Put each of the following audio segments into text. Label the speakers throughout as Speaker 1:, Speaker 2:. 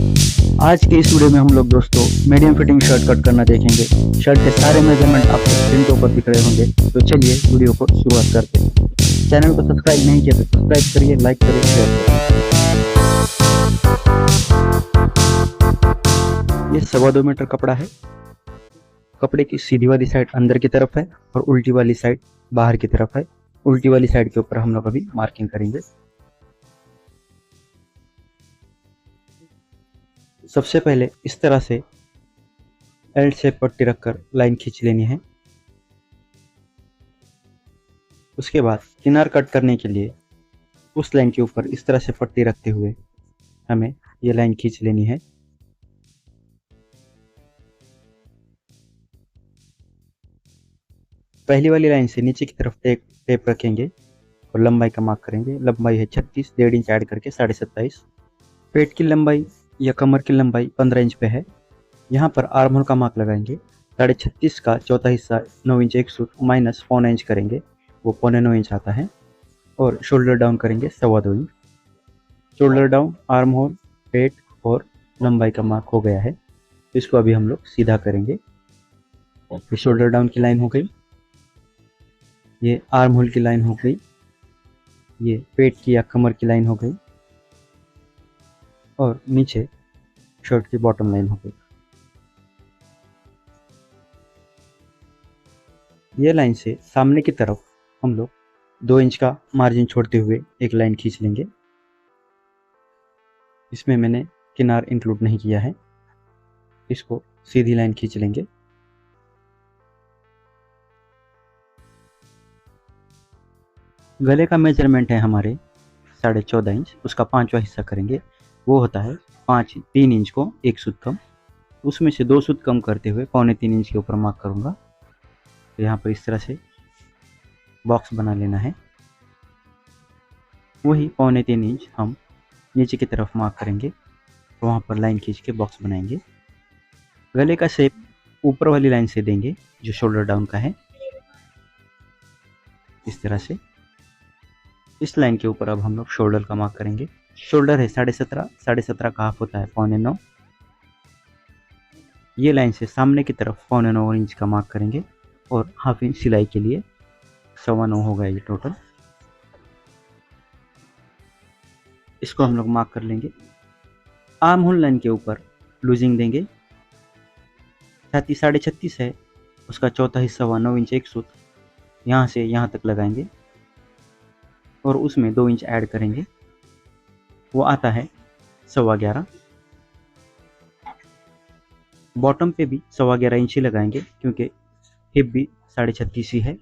Speaker 1: आज के इस वीडियो में हम लोग दोस्तों मीडियम फिटिंग शर्ट कट करना देखेंगे। शर्ट के सारे मेजरमेंट आपको स्क्रीन के ऊपर दिख रहे होंगे। तो चलिए वीडियो को शुरुआत करते हैं। चैनल को सब्सक्राइब नहीं किया तो सब्सक्राइब करिए, लाइक करिए, शेयर करिए। ये 2.25 मीटर कपड़ा है। कपड़े की सीधी वाली साइड अंदर की तरफ है और उल्टी वाली साइड बाहर की तरफ है। उल्टी वाली साइड के ऊपर हम लोग अभी मार्किंग करेंगे। सबसे पहले इस तरह से एल शेप पट्टी रखकर लाइन खींच लेनी है। उसके बाद किनार कट करने के लिए उस लाइन के ऊपर इस तरह से पट्टी रखते हुए हमें ये लाइन खींच लेनी है। पहली वाली लाइन से नीचे की तरफ टेप रखेंगे और लंबाई का मार्क करेंगे। लंबाई है 36, 1.5 इंच ऐड करके 27.5। पेट की लंबाई या कमर की लंबाई 15 इंच पे है। यहाँ पर आर्म होल का मार्क लगाएंगे। 36.5 का चौथा हिस्सा 9 इंच 1 सूट माइनस 1.25 इंच करेंगे, वो 1.25 इंच आता है। और शोल्डर डाउन करेंगे 2.25 inch. Shoulder down, arm hole, पेट और लंबाई का मार्क हो गया है। इसको अभी हम लोग सीधा करेंगे। ये शोल्डर डाउन की लाइन हो गई, ये आर्म होल की लाइन हो गई, ये पेट की या कमर की लाइन हो गई और नीचे शर्ट की बॉटम लाइन हो गई। ये लाइन से सामने की तरफ हम लोग 2 इंच का मार्जिन छोड़ते हुए एक लाइन खींच लेंगे। इसमें मैंने किनार इंक्लूड नहीं किया है। इसको सीधी लाइन खींच लेंगे। गले का मेजरमेंट है हमारे 14.5 इंच, उसका 5वां हिस्सा करेंगे। वो होता है 3 इंच को 1 सूत कम। उसमें से 2 सूत कम करते हुए 3.25 इंच के ऊपर मार्क करूँगा। तो यहाँ पर इस तरह से बॉक्स बना लेना है। वही 3.25 इंच हम नीचे की तरफ मार्क करेंगे, वहाँ पर लाइन खींच के बॉक्स बनाएंगे। गले का शेप ऊपर वाली लाइन से देंगे जो शोल्डर डाउन का है, इस तरह से। इस लाइन के ऊपर अब हम लोग शोल्डर का मार्क करेंगे। शोल्डर है 17.5, 17.5 का हाफ होता है 9.25। ये लाइन से सामने की तरफ 9.25 इंच का मार्क करेंगे और हाफ इंच सिलाई के लिए 9.25 होगा ये टोटल। इसको हम लोग मार्क कर लेंगे। आर्म होल लाइन के ऊपर लूजिंग देंगे। छाती 36.5 है, उसका चौथा हिस्सा हुआ 9 इंच 1 सूत, यहाँ से यहाँ तक लगाएंगे और उसमें 2 इंच ऐड करेंगे, वो आता है 11.25। बॉटम पे भी 11.25 इंच ही लगाएंगे क्योंकि हिप भी 36.5 ही है।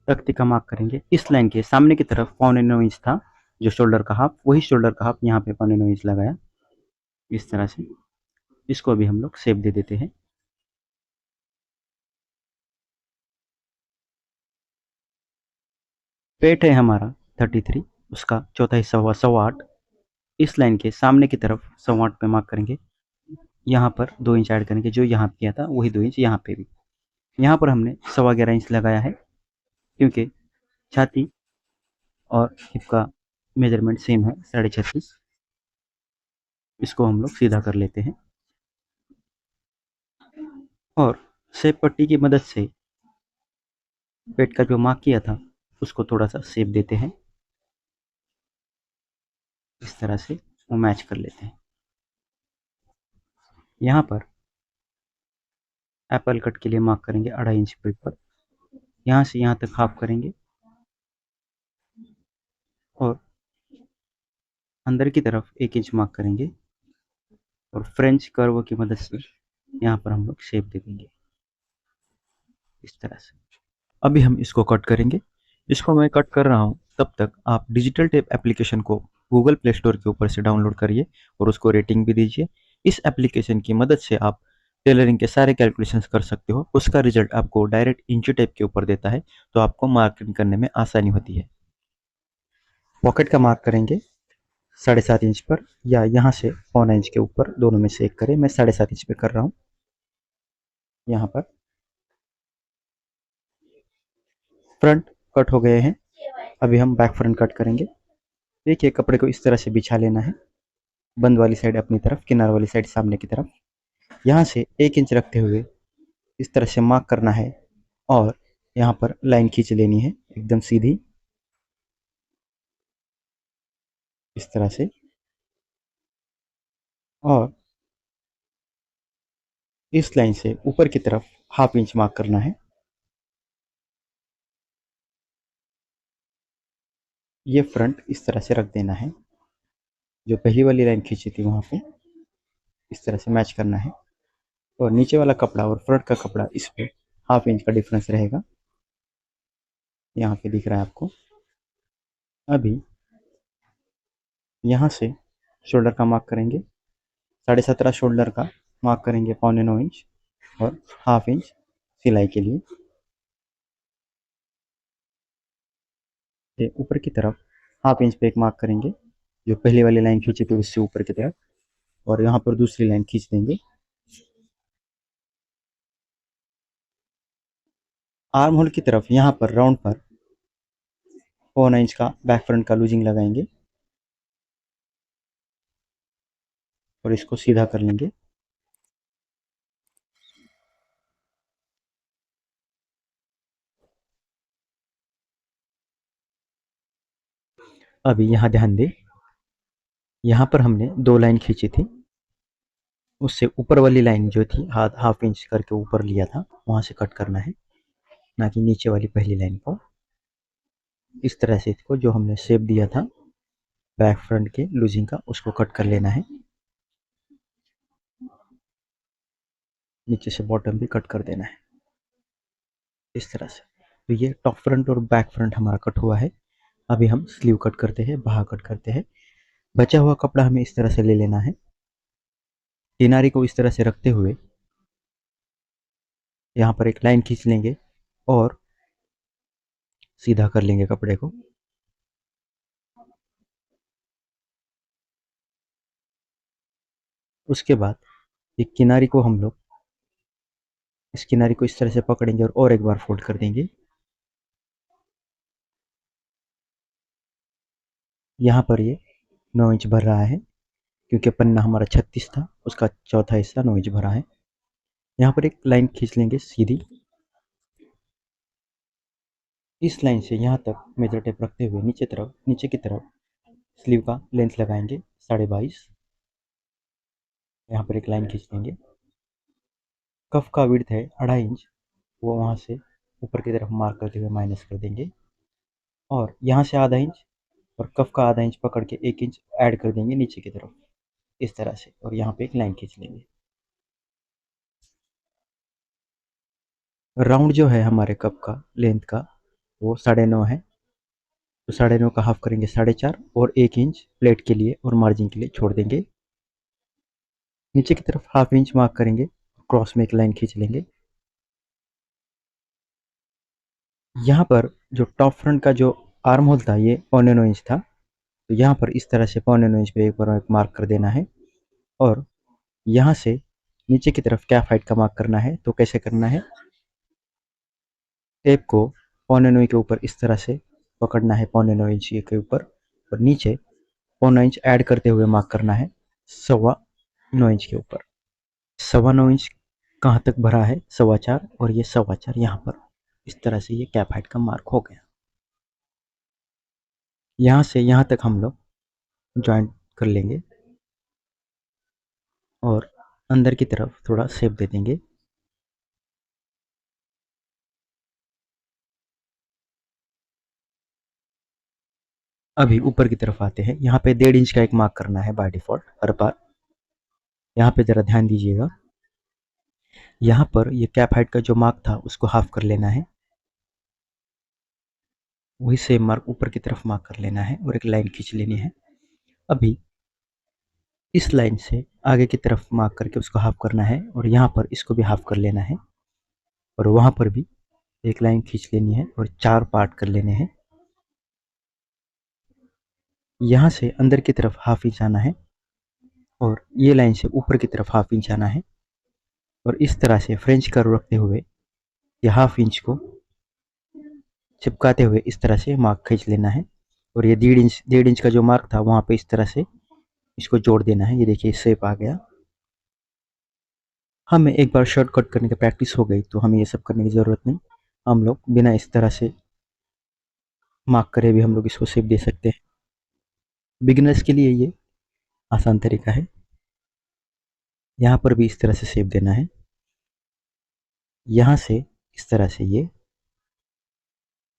Speaker 1: तख्ती का मार्क करेंगे। इस लाइन के सामने की तरफ 9.25 इंच था जो शोल्डर का हाफ, वही शोल्डर का हाफ यहाँ पे 9.25 इंच लगाया, इस तरह से। इसको भी हम लोग शेप दे देते हैं। पेट है हमारा 33, उसका चौथा हिस्सा हुआ 8.25। इस लाइन के सामने की तरफ 8.25 पे मार्क करेंगे। यहाँ पर 2 इंच ऐड करेंगे, जो यहाँ किया था वही 2 इंच यहाँ पे भी। यहाँ पर हमने 11.25 इंच लगाया है क्योंकि छाती और हिप का मेजरमेंट सेम है 36.5। इसको हम लोग सीधा कर लेते हैं और शेप पट्टी की मदद से पेट का जो मार्क किया था उसको थोड़ा सा शेप देते हैं। इस तरह से वो मैच कर लेते हैं। यहाँ पर एप्पल कट के लिए मार्क करेंगे 2.5 इंच पेपर। यहाँ से यहाँ तक हाफ करेंगे और अंदर की तरफ 1 इंच मार्क करेंगे और फ्रेंच कर्व की मदद से यहाँ पर हम लोग शेप दे देंगे, इस तरह से। अभी हम इसको कट करेंगे। इसको मैं कट कर रहा हूँ, तब तक आप डिजिटल टेप एप्लीकेशन को गूगल प्ले स्टोर के ऊपर से डाउनलोड करिए और उसको रेटिंग भी दीजिए। इस एप्लीकेशन की मदद से आप टेलरिंग के सारे कैलकुलेशंस कर सकते हो। उसका रिजल्ट आपको डायरेक्ट इंची टेप के ऊपर देता है, तो आपको मार्किंग करने में आसानी होती है। पॉकेट का मार्क करेंगे 7.5 इंच पर या यहाँ से 1.25 इंच के ऊपर, दोनों में से एक करें। मैं 7.5 इंच पे कर रहा हूँ। यहाँ पर फ्रंट कट हो गए हैं। अभी हम बैक फ्रंट कट करेंगे। देखिए कपड़े को इस तरह से बिछा लेना है। बंद वाली साइड अपनी तरफ, किनार वाली साइड सामने की तरफ। यहाँ से 1 इंच रखते हुए इस तरह से मार्क करना है और यहाँ पर लाइन खींच लेनी है एकदम सीधी, इस तरह से। और इस लाइन से ऊपर की तरफ 1/2 इंच मार्क करना है। ये फ्रंट इस तरह से रख देना है, जो पहली वाली लाइन खींची थी वहाँ पे इस तरह से मैच करना है। और नीचे वाला कपड़ा और फ्रंट का कपड़ा, इस पे 1/2 इंच का डिफरेंस रहेगा, यहाँ पे दिख रहा है आपको। अभी यहाँ से शोल्डर का मार्क करेंगे, 17.5 शोल्डर का मार्क करेंगे, 9.25 इंच और 1/2 इंच सिलाई के लिए। ये ऊपर की तरफ 1/2 इंच पे एक मार्क करेंगे, जो पहले वाली लाइन खींची थी उससे ऊपर की तरफ, और यहाँ पर दूसरी लाइन खींच देंगे। आर्म होल की तरफ यहाँ पर राउंड पर 4 इंच का बैक फ्रंट का लूजिंग लगाएंगे और इसको सीधा कर लेंगे। अभी यहाँ ध्यान दें, यहाँ पर हमने 2 लाइन खींची थी, उससे ऊपर वाली लाइन जो थी 1/2 इंच करके ऊपर लिया था, वहाँ से कट करना है, ना कि नीचे वाली पहली लाइन को। इस तरह से इसको जो हमने शेप दिया था बैक फ्रंट के लूजिंग का, उसको कट कर लेना है। नीचे से बॉटम भी कट कर देना है इस तरह से। तो ये टॉप फ्रंट और बैक फ्रंट हमारा कट हुआ है। अभी हम स्लीव कट करते हैं, बाहा कट करते हैं। बचा हुआ कपड़ा हमें इस तरह से ले लेना है, किनारे को इस तरह से रखते हुए यहाँ पर एक लाइन खींच लेंगे और सीधा कर लेंगे कपड़े को। उसके बाद एक किनारे को हम लोग, इस किनारे को इस तरह से पकड़ेंगे और एक बार फोल्ड कर देंगे। यहाँ पर ये 9 इंच भर रहा है, क्योंकि पन्ना हमारा 36 था, उसका चौथा हिस्सा 9 इंच भरा है। यहाँ पर एक लाइन खींच लेंगे सीधी, इस लाइन से यहाँ तक मेजर टेप रखते हुए नीचे की तरफ स्लीव का लेंथ लगाएंगे 22.5। यहाँ पर एक लाइन खींच लेंगे। कफ का विड्थ है 2.5 इंच, वो वहाँ से ऊपर की तरफ मार्क करते हुए माइनस कर देंगे, और यहाँ से आधा इंच और कफ का आधा इंच पकड़ के 1 इंच ऐड कर देंगे नीचे की तरफ इस तरह से, और यहाँ पे एक लाइन खींच लेंगे। राउंड जो है हमारे कप का लेंथ का वो 9.5 है, तो 9.5 का हाफ करेंगे 4.5, और 1 इंच प्लेट के लिए और मार्जिन के लिए छोड़ देंगे। नीचे की तरफ 1/2 इंच मार्क करेंगे, क्रॉस में एक लाइन खींच लेंगे। यहाँ पर जो टॉप फ्रंट का जो आर्म होल था ये 9.25 इंच था, तो यहाँ पर इस तरह से 9.25 इंच पे एक बार मार्क कर देना है, और यहाँ से नीचे की तरफ कैप हाइट का मार्क करना है। तो कैसे करना है, टेप को 9.25 के ऊपर इस तरह से पकड़ना है, 9.25 इंच के ऊपर, और नीचे 9.25 इंच ऐड करते हुए मार्क करना है 9.25 इंच के ऊपर। 9.25 इंच कहाँ तक भरा है, 4.25, और ये 4.25 यहाँ पर इस तरह से ये कैप हाइट का मार्क हो गया। यहाँ से यहाँ तक हम लोग ज्वाइंट कर लेंगे और अंदर की तरफ थोड़ा शेप दे देंगे। अभी ऊपर की तरफ आते हैं, यहाँ पे 1.5 इंच का एक मार्क करना है बाय डिफॉल्ट हर बार। यहाँ पे जरा ध्यान दीजिएगा, यहाँ पर ये कैप हाइट का जो मार्क था उसको हाफ कर लेना है, वही सेम मार्क ऊपर की तरफ मार्क कर लेना है और एक लाइन खींच लेनी है। अभी इस लाइन से आगे की तरफ मार्क करके उसको हाफ करना है, और यहाँ पर इसको भी हाफ कर लेना है, और वहाँ पर भी एक लाइन खींच लेनी है और 4 पार्ट कर लेने हैं। यहाँ से अंदर की तरफ 1/2 इंच आना है, और ये लाइन से ऊपर की तरफ 1/2 इंच आना है, और इस तरह से फ्रेंच कर्व रखते हुए ये 1/2 इंच को चिपकाते हुए इस तरह से मार्क खींच लेना है, और ये 1.5 इंच का जो मार्क था वहाँ पे इस तरह से इसको जोड़ देना है। ये देखिए शेप आ गया। हमें एक बार शर्ट कट करने की प्रैक्टिस हो गई तो हमें ये सब करने की ज़रूरत नहीं। हम लोग बिना इस तरह से मार्क करे भी हम लोग इसको शेप दे सकते हैं। बिगिनर्स के लिए ये आसान तरीका है। यहाँ पर भी इस तरह से शेप देना है। यहाँ से इस तरह से ये,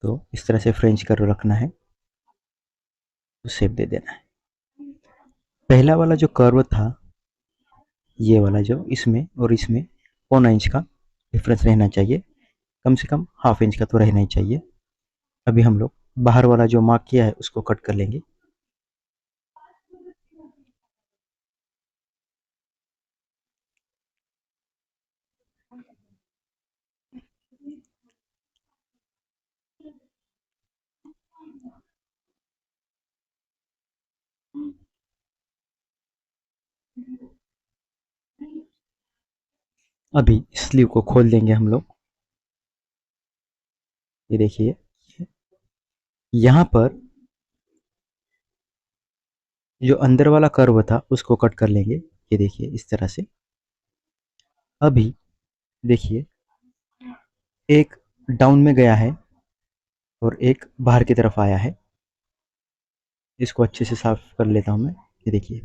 Speaker 1: तो इस तरह से फ्रेंच कर्व रखना है तो शेप दे देना है। पहला वाला जो कर्व था, ये वाला जो इसमें और इसमें 0.25 इंच का डिफरेंस रहना चाहिए, कम से कम 1/2 इंच का तो रहना ही चाहिए। अभी हम लोग बाहर वाला जो मार्क किया है उसको कट कर लेंगे। अभी स्लीव को खोल देंगे हम लोग। ये देखिए, यहाँ पर जो अंदर वाला कर्व था उसको कट कर लेंगे। ये देखिए इस तरह से। अभी देखिए, एक डाउन में गया है और एक बाहर की तरफ आया है। इसको अच्छे से साफ कर लेता हूँ मैं। ये देखिए,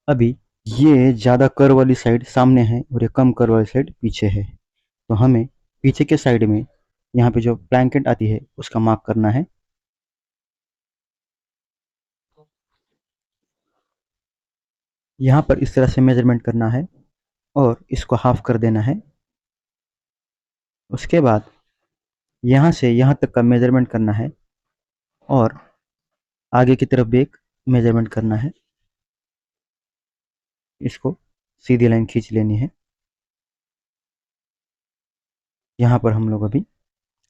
Speaker 1: अभी ये ज़्यादा कर्व वाली साइड सामने है और ये कम कर्व वाली साइड पीछे है। तो हमें पीछे के साइड में यहाँ पे जो ब्लैंकेट आती है उसका मार्क करना है। यहाँ पर इस तरह से मेजरमेंट करना है और इसको हाफ कर देना है। उसके बाद यहाँ से यहाँ तक का मेजरमेंट करना है और आगे की तरफ भी एक मेजरमेंट करना है। इसको सीधी लाइन खींच लेनी है। यहाँ पर हम लोग अभी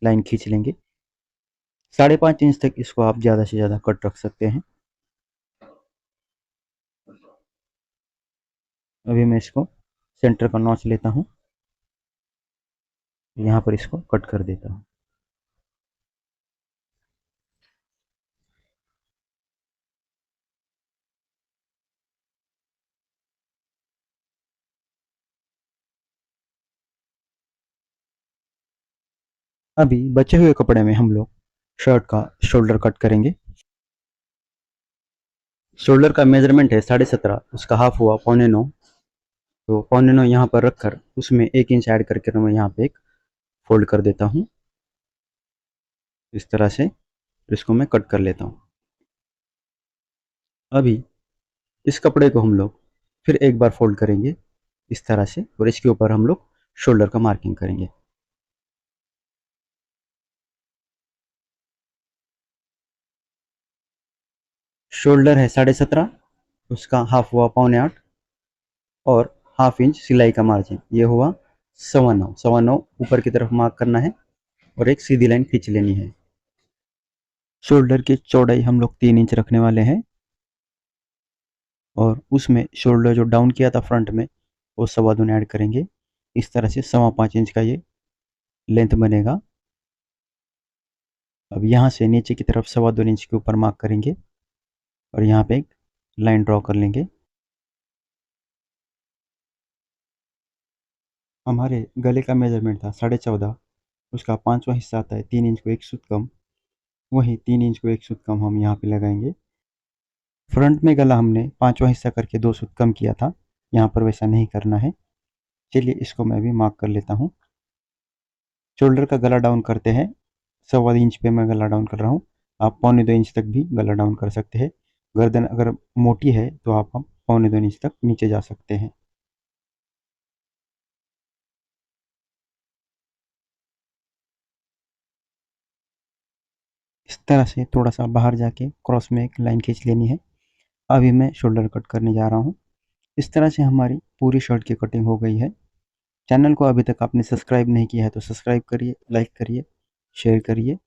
Speaker 1: लाइन खींच लेंगे। 5.5 इंच तक इसको आप ज़्यादा से ज़्यादा कट रख सकते हैं। अभी मैं इसको सेंटर का नॉच लेता हूँ, यहाँ पर इसको कट कर देता हूँ। अभी बचे हुए कपड़े में हम लोग शर्ट का शोल्डर कट करेंगे। शोल्डर का मेजरमेंट है 17.5, उसका हाफ हुआ 8.25। तो 8.25 यहाँ पर रखकर उसमें 1 इंच ऐड करके मैं यहाँ पे एक फोल्ड कर देता हूँ इस तरह से। इसको मैं कट कर लेता हूँ। अभी इस कपड़े को हम लोग फिर एक बार फोल्ड करेंगे इस तरह से और इसके ऊपर हम लोग शोल्डर का मार्किंग करेंगे। शोल्डर है 17.5, उसका हाफ हुआ 8.25 और 1/2 इंच सिलाई का मार्जिन, ये हुआ 9.25। 9.25 ऊपर की तरफ मार्क करना है और एक सीधी लाइन खींच लेनी है। शोल्डर की चौड़ाई हम लोग 3 इंच रखने वाले हैं और उसमें शोल्डर जो डाउन किया था फ्रंट में वो 2.25 ऐड करेंगे। इस तरह से 5.25 इंच का ये लेंथ बनेगा। अब यहाँ से नीचे की तरफ 2.25 इंच के ऊपर मार्क करेंगे और यहाँ पे एक लाइन ड्रॉ कर लेंगे। हमारे गले का मेजरमेंट था 14.5, उसका 5वां हिस्सा आता है 3 इंच को 1 सूत कम। वही 3 इंच को 1 सूत कम हम यहाँ पे लगाएंगे। फ्रंट में गला हमने 5वां हिस्सा करके 2 सूत कम किया था, यहाँ पर वैसा नहीं करना है। चलिए इसको मैं भी मार्क कर लेता हूँ। शोल्डर का गला डाउन करते हैं, 2.25 इंच पे मैं गला डाउन कर रहा हूँ। आप 1.25 इंच तक भी गला डाउन कर सकते हैं। गर्दन अगर मोटी है तो आप 1.25 इंच तक नीचे जा सकते हैं। इस तरह से थोड़ा सा बाहर जाके क्रॉस में एक लाइन खींच लेनी है। अभी मैं शोल्डर कट करने जा रहा हूँ। इस तरह से हमारी पूरी शर्ट की कटिंग हो गई है। चैनल को अभी तक आपने सब्सक्राइब नहीं किया है तो सब्सक्राइब करिए, लाइक करिए, शेयर करिए।